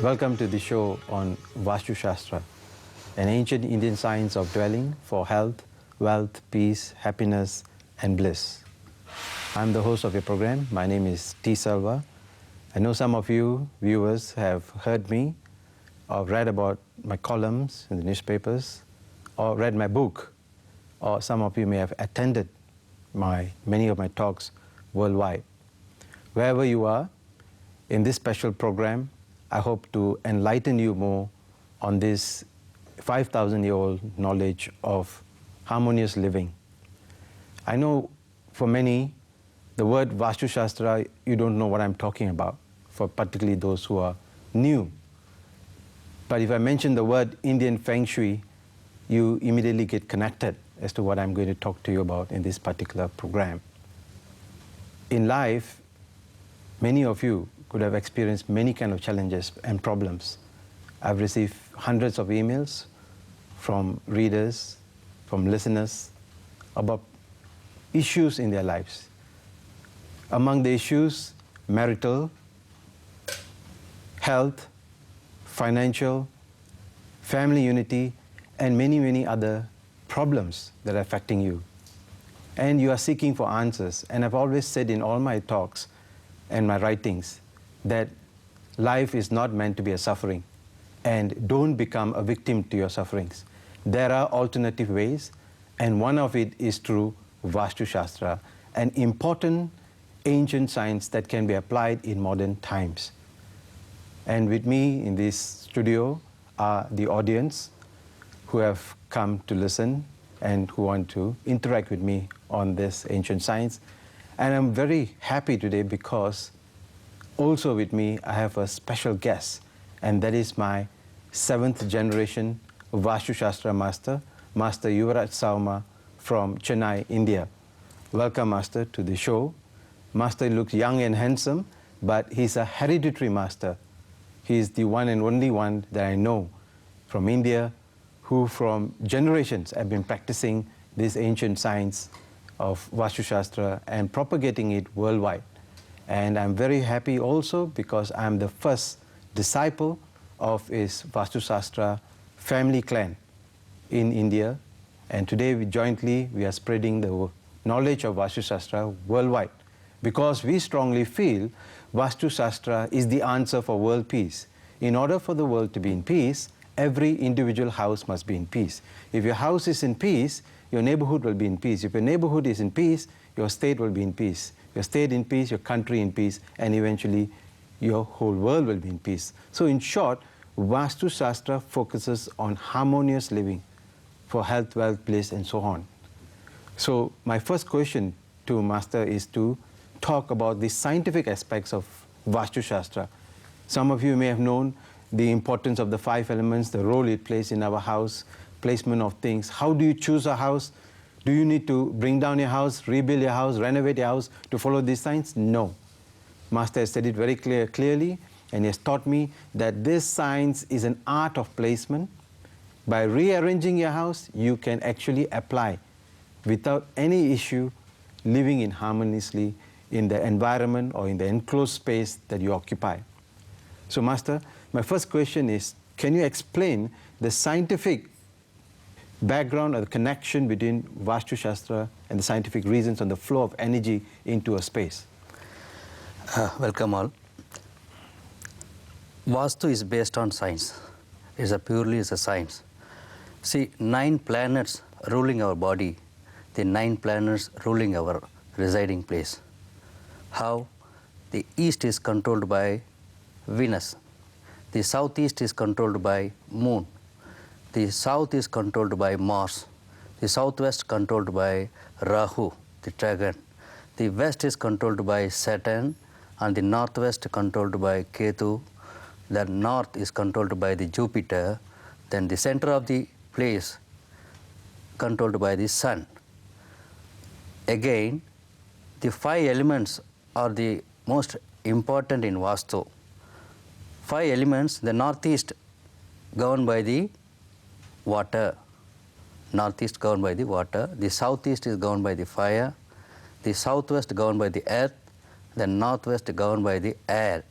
Welcome to the show on Vasthu Sastra, an ancient Indian science of dwelling for health, wealth, peace, happiness, and bliss. I'm the host of your program. My name is T.Selva. I know some of you viewers have heard me or read about my columns in the newspapers or read my book, or some of you may have attended many of my talks worldwide. Wherever you are, in this special program, I hope to enlighten you more on this 5,000-year-old knowledge of harmonious living. I know for many, the word Vasthu Sastra, you don't know what I'm talking about, for particularly those who are new. But if I mention the word Indian Feng Shui, you immediately get connected as to what I'm going to talk to you about in this particular program. In life, many of you could have experienced many kind of challenges and problems. I've received hundreds of emails from readers, from listeners, about issues in their lives. Among the issues, marital, health, financial, family unity, and many other problems that are affecting you. And you are seeking for answers. And I've always said in all my talks and my writings that life is not meant to be a suffering, and don't become a victim to your sufferings. There are alternative ways, and one of it is through Vasthu Sastra, an important ancient science that can be applied in modern times. And with me in this studio are the audience who have come to listen and who want to interact with me on this ancient science. And I'm very happy today because also with me I have a special guest, and that is my 7th generation Vasthu Sastra master, Master Yuvaraj SOWMA from Chennai, India. Welcome, Master, to the show. Master looks young and handsome, but he's a hereditary master. He's the one and only one that I know from India who from generations have been practicing this ancient science of Vasthu Sastra and propagating it worldwide. And I'm very happy also because I'm the first disciple of his Vasthu Sastra family clan in India. And today we are spreading the knowledge of Vasthu Sastra worldwide, because we strongly feel Vasthu Sastra is the answer for world peace. In order for the world to be in peace, every individual house must be in peace. If your house is in peace, your neighborhood will be in peace. If your neighborhood is in peace, your state will be in peace. Your state in peace, your country in peace, and eventually your whole world will be in peace. So in short, Vasthu Sastra focuses on harmonious living for health, wealth, bliss, and so on. So my first question to Master is to talk about the scientific aspects of Vasthu Sastra. Some of you may have known the importance of the 5 elements, the role it plays in our house, placement of things. How do you choose a house? Do you need to bring down your house, rebuild your house, renovate your house to follow these signs? No. Master has said it very clearly, and he has taught me that this science is an art of placement. By rearranging your house, you can actually apply without any issue, living in harmoniously in the environment or in the enclosed space that you occupy. So Master, my first question is, can you explain the scientific background or the connection between Vasthu Sastra and the scientific reasons on the flow of energy into a space? Welcome all. Vastu is based on science. It's purely a science. See, 9 planets ruling our body, the 9 planets ruling our residing place. How? The east is controlled by Venus. The southeast is controlled by Moon. The south is controlled by Mars. The southwest controlled by Rahu, the dragon. The west is controlled by Saturn, and the northwest controlled by Ketu. The north is controlled by the Jupiter. Then the center of the place controlled by the sun. Again, the 5 elements are the most important in Vastu. 5 elements, the northeast governed by the water, northeast governed by the water, the southeast is governed by the fire, the southwest governed by the earth, the northwest governed by the air,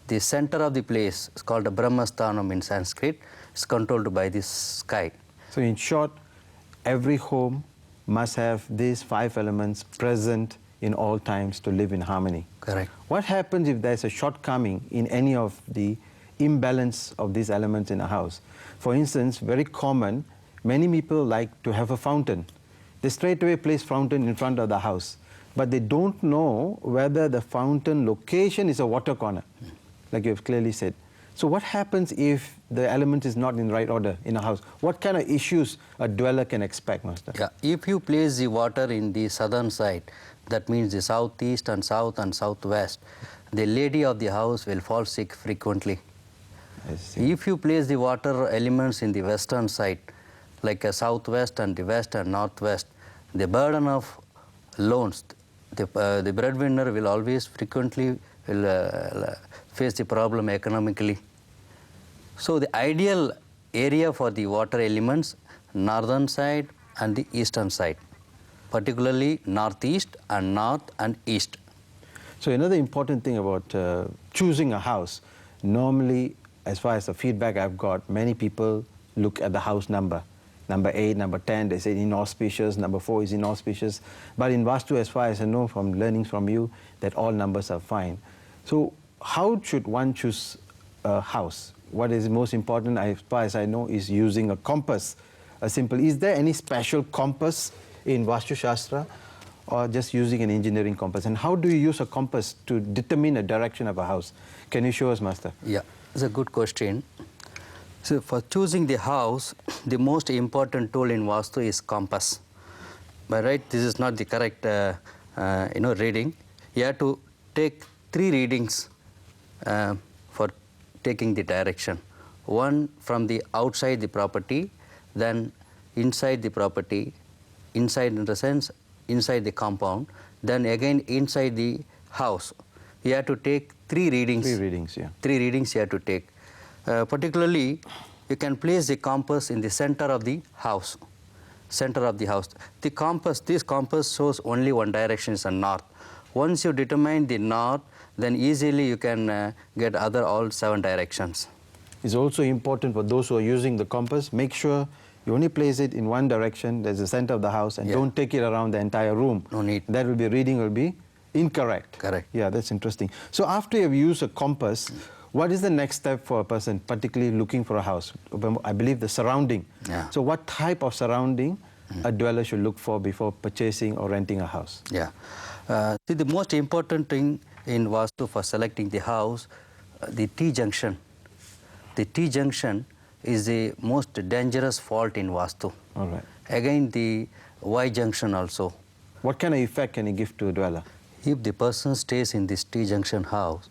the center of the place is called the Brahmasthanam in Sanskrit. It's controlled by the sky. So in short, every home must have these 5 elements present in all times to live in harmony. Correct. What happens if there's a shortcoming in any of the imbalance of these elements in a house? For instance, very common, many people like to have a fountain. They straight away place fountain in front of the house, but they don't know whether the fountain location is a water corner, like you have clearly said. So what happens if the element is not in right order in a house? What kind of issues a dweller can expect, Master? Yeah, if you place the water in the southern side, that means the southeast and south and southwest, the lady of the house will fall sick frequently. I see. If you place the water elements in the western side, like a southwest and the west and northwest, the burden of loans, the breadwinner will always frequently will face the problem economically. So the ideal area for the water elements, northern side and the eastern side, particularly northeast and north and east. So another important thing about choosing a house, normally, as far as the feedback I've got, many people look at the house number. Number 8, number 10, they say inauspicious, number 4 is inauspicious. But in Vastu, as far as I know from learnings from you, that all numbers are fine. So how should one choose a house? What is most important, as far as I know, is using a compass. Is there any special compass in Vastu Shastra, or just using an engineering compass? And how do you use a compass to determine the direction of a house? Can you show us, Master? Yeah, it's a good question. So for choosing the house, the most important tool in Vastu is compass. But right, this is not the correct reading. You have to take 3 readings for taking the direction. One from the outside the property, then inside the property, inside in the sense inside the compound, then again inside the house. You have to take 3 readings. 3 readings, yeah. 3 readings you have to take. Particularly, you can place the compass in the center of the house. Center of the house. The compass, this compass shows only one direction, is a north. Once you determine the north, then easily you can get other all 7 directions. It's also important for those who are using the compass, make sure you only place it in one direction, there's the center of the house, and don't take it around the entire room. No need. That will be, reading will be incorrect. Correct. Yeah, that's interesting. So after you've used a compass, what is the next step for a person, particularly looking for a house? I believe the surrounding. Yeah. So what type of surrounding a dweller should look for before purchasing or renting a house? Yeah. See, the most important thing in Vastu for selecting the house, the T-junction. The T-junction is the most dangerous fault in Vastu. All right. Again, the Y-junction also. What kind of effect can it give to a dweller? If the person stays in this T-junction house,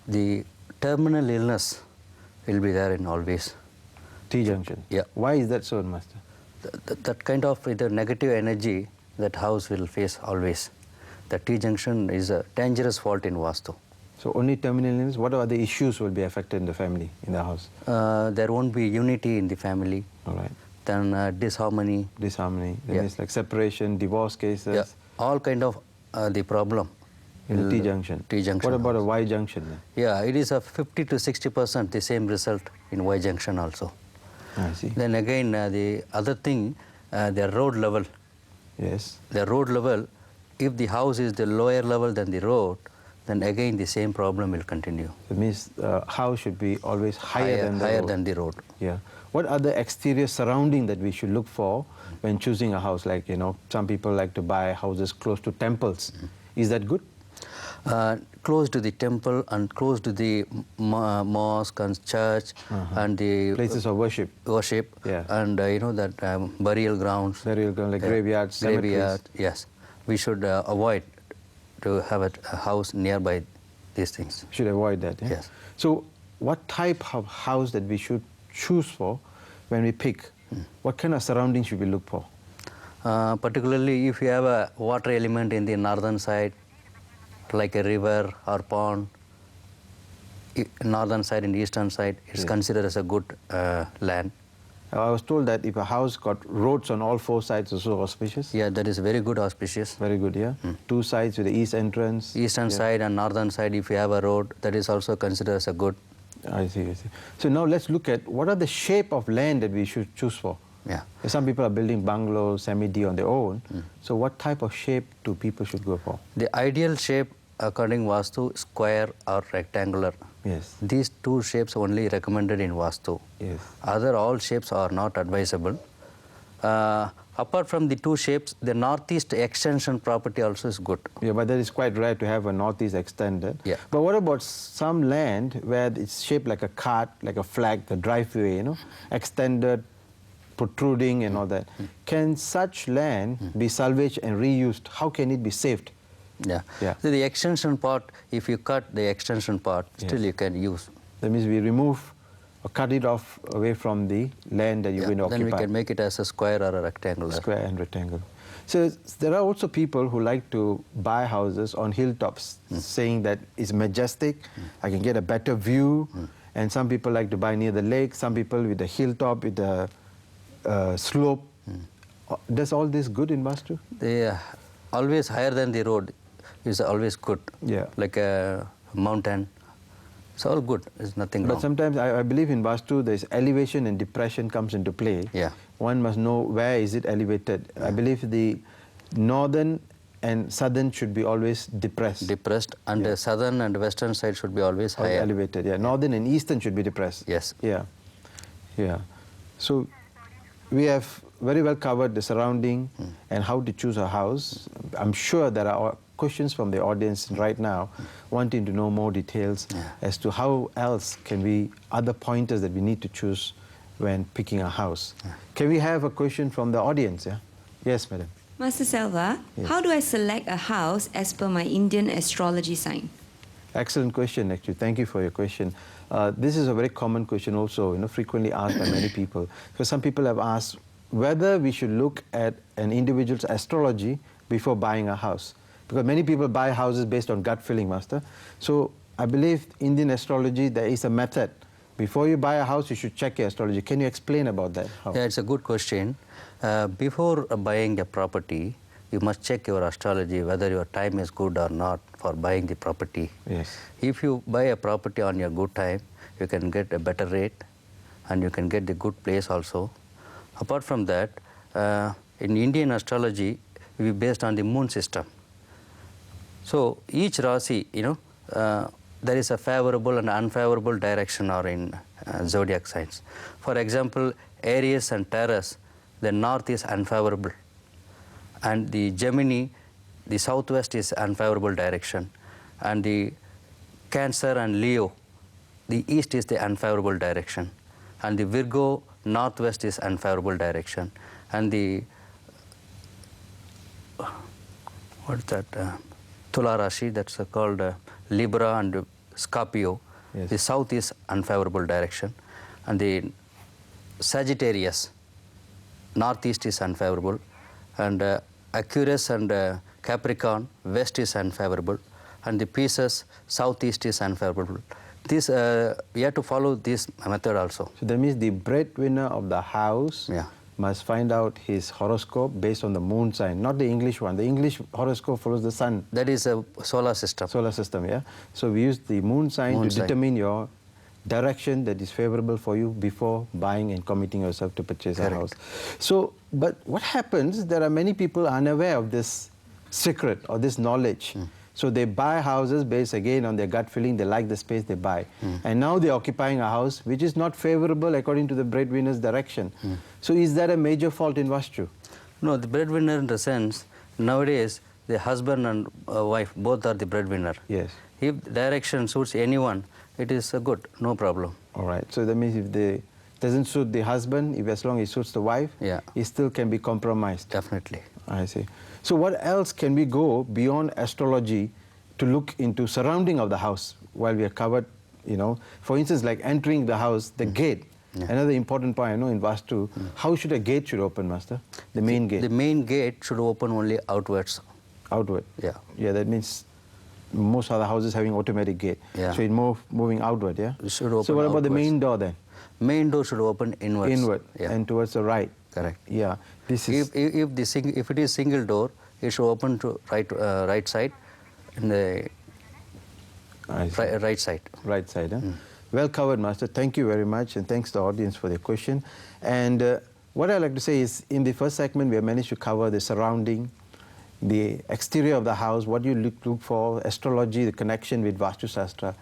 the terminal illness will be there in always. T-junction? Yeah. Why is that so, Master? That kind of the negative energy that house will face always. The T-junction is a dangerous fault in Vastu. So only terminal illness, what other issues will be affected in the family, in the house? There won't be unity in the family. All right. Then disharmony. Disharmony. Then Yeah. it's like separation, divorce cases. Yeah, all kind of the problem. In the T-junction. T-junction. What about house. a Y-junction then? Yeah, it is a 50 to 60% the same result in Y-junction also. I see. Then again, the other thing, the road level. Yes. The road level, if the house is the lower level than the road, then again the same problem will continue. It means house should be always higher than the road. Yeah. What are the exterior surrounding that we should look for when choosing a house? Like, some people like to buy houses close to temples. Is that good? Close to the temple and close to the mosque and church and the Places of worship. Yeah. And that burial grounds. Burial ground, like graveyards, cemeteries. Yes. We should avoid to have a house nearby these things. Should avoid that, yeah? Yes. So what type of house that we should choose for when we pick? What kind of surroundings should we look for? Particularly if you have a water element in the northern side, like a river or pond, northern side and eastern side, it's considered as a good land. I was told that if a house got roads on all four sides, also auspicious. Yeah, that is very good auspicious. Very good, yeah. Two sides with the east entrance. Eastern side and northern side, if you have a road, that is also considered as a good. I see, I see. So now let's look at what are the shape of land that we should choose for. Yeah. Some people are building bungalows, semi-D on their own. So what type of shape do people should go for? The ideal shape, according Vastu, square or rectangular. Yes. These two shapes only recommended in Vastu. Yes. Other all shapes are not advisable. Apart from the two shapes, the northeast extension property also is good. Yeah, but that is quite rare to have a northeast extended. Yeah. But what about some land where it's shaped like a cart, like a flag, the driveway, you know, extended, protruding and all that? Can such land be salvaged and reused? How can it be saved? Yeah. Yeah. So the extension part, if you cut the extension part, still you can use. That means we remove or cut it off away from the land that you're going to occupy. Then we can make it as a square or a rectangular. Square and rectangle. So there are also people who like to buy houses on hilltops, saying that it's majestic, I can get a better view, and some people like to buy near the lake, some people with a hilltop, with a slope. Does all this good in Vastu? They always higher than the road is always good. Yeah. Like a mountain. It's all good. There's nothing wrong. But sometimes I believe in Vastu, there's elevation and depression comes into play. Yeah. One must know where is it elevated. I believe the northern and southern should be always depressed. Depressed, and the southern and western side should be always higher. Elevated, yeah. Northern and eastern should be depressed. Yes. Yeah. Yeah. So we have very well covered the surrounding and how to choose a house. I'm sure there are questions from the audience right now wanting to know more details as to how else can we, other pointers that we need to choose when picking a house. Can we have a question from the audience? Yeah. Yes, madam. Master Selva, Yes. how do I select a house as per my Indian astrology sign? Excellent question, actually. Thank you for your question. This is a very common question also, frequently asked by many people. Because some people have asked whether we should look at an individual's astrology before buying a house. Because many people buy houses based on gut feeling, Master. So I believe Indian astrology, there is a method. Before you buy a house, you should check your astrology. Can you explain about that? How? Yeah, it's a good question. Before buying a property, you must check your astrology whether your time is good or not for buying the property. Yes. If you buy a property on your good time, you can get a better rate and you can get the good place also. Apart from that, in Indian astrology, we based on the moon system. So each Rasi, there is a favorable and unfavorable direction or in zodiac signs. For example, Aries and Taurus, the north is unfavorable. And the Gemini, the southwest is unfavorable direction. And the Cancer and Leo, the east is the unfavorable direction. And the Virgo, northwest is unfavorable direction. And the, what's that, Tula Rashi, that's called Libra and Scorpio. Yes. The south is unfavorable direction. And the Sagittarius, northeast is unfavorable. And Aquarius and Capricorn, west is unfavorable. And the Pisces, southeast is unfavorable. This, we have to follow this method also. So that means the breadwinner of the house must find out his horoscope based on the moon sign, not the English one. The English horoscope follows the sun. That is a solar system. Solar system, yeah. So we use the moon sign to determine your direction that is favorable for you before buying and committing yourself to purchase a house. So, but what happens, there are many people unaware of this secret or this knowledge. So they buy houses based again on their gut feeling, they like the space, they buy. And now they're occupying a house which is not favorable according to the breadwinner's direction. So is that a major fault in Vastu? No, the breadwinner in the sense, nowadays the husband and wife both are the breadwinner. Yes. If direction suits anyone, it is good, no problem. All right. So that means if the doesn't suit the husband, if as long as it suits the wife, it still can be compromised. Definitely. I see. So what else can we go beyond astrology to look into surrounding of the house while we are covered, For instance, like entering the house, the gate. Another important point I know in Vastu, how should a gate should open, Master? The main gate. The main gate should open only outwards. Outward? Yeah. Yeah, that means most other houses having automatic gate. Yeah. So it's moving outward, yeah? It should open So what about the outwards. main door then? main door should open inwards. Inward Yeah. and towards the right. Correct. Yeah. This is If it is single door, it should open to right side, in the I see. right side. Right side. Huh? Well covered, Master. Thank you very much, and thanks to the audience for their question. And what I like to say is, in the first segment, we have managed to cover the surrounding, the exterior of the house, what you look for, astrology, the connection with Vasthu Sastra.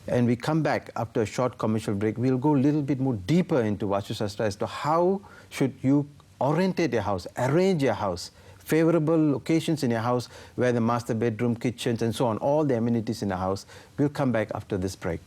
And we come back after a short commercial break. We'll go a little bit more deeper into Vasthu Sastra as to how should you orientate your house, arrange your house, favorable locations in your house where the master bedroom, kitchens, and so on, all the amenities in the house. We'll come back after this break.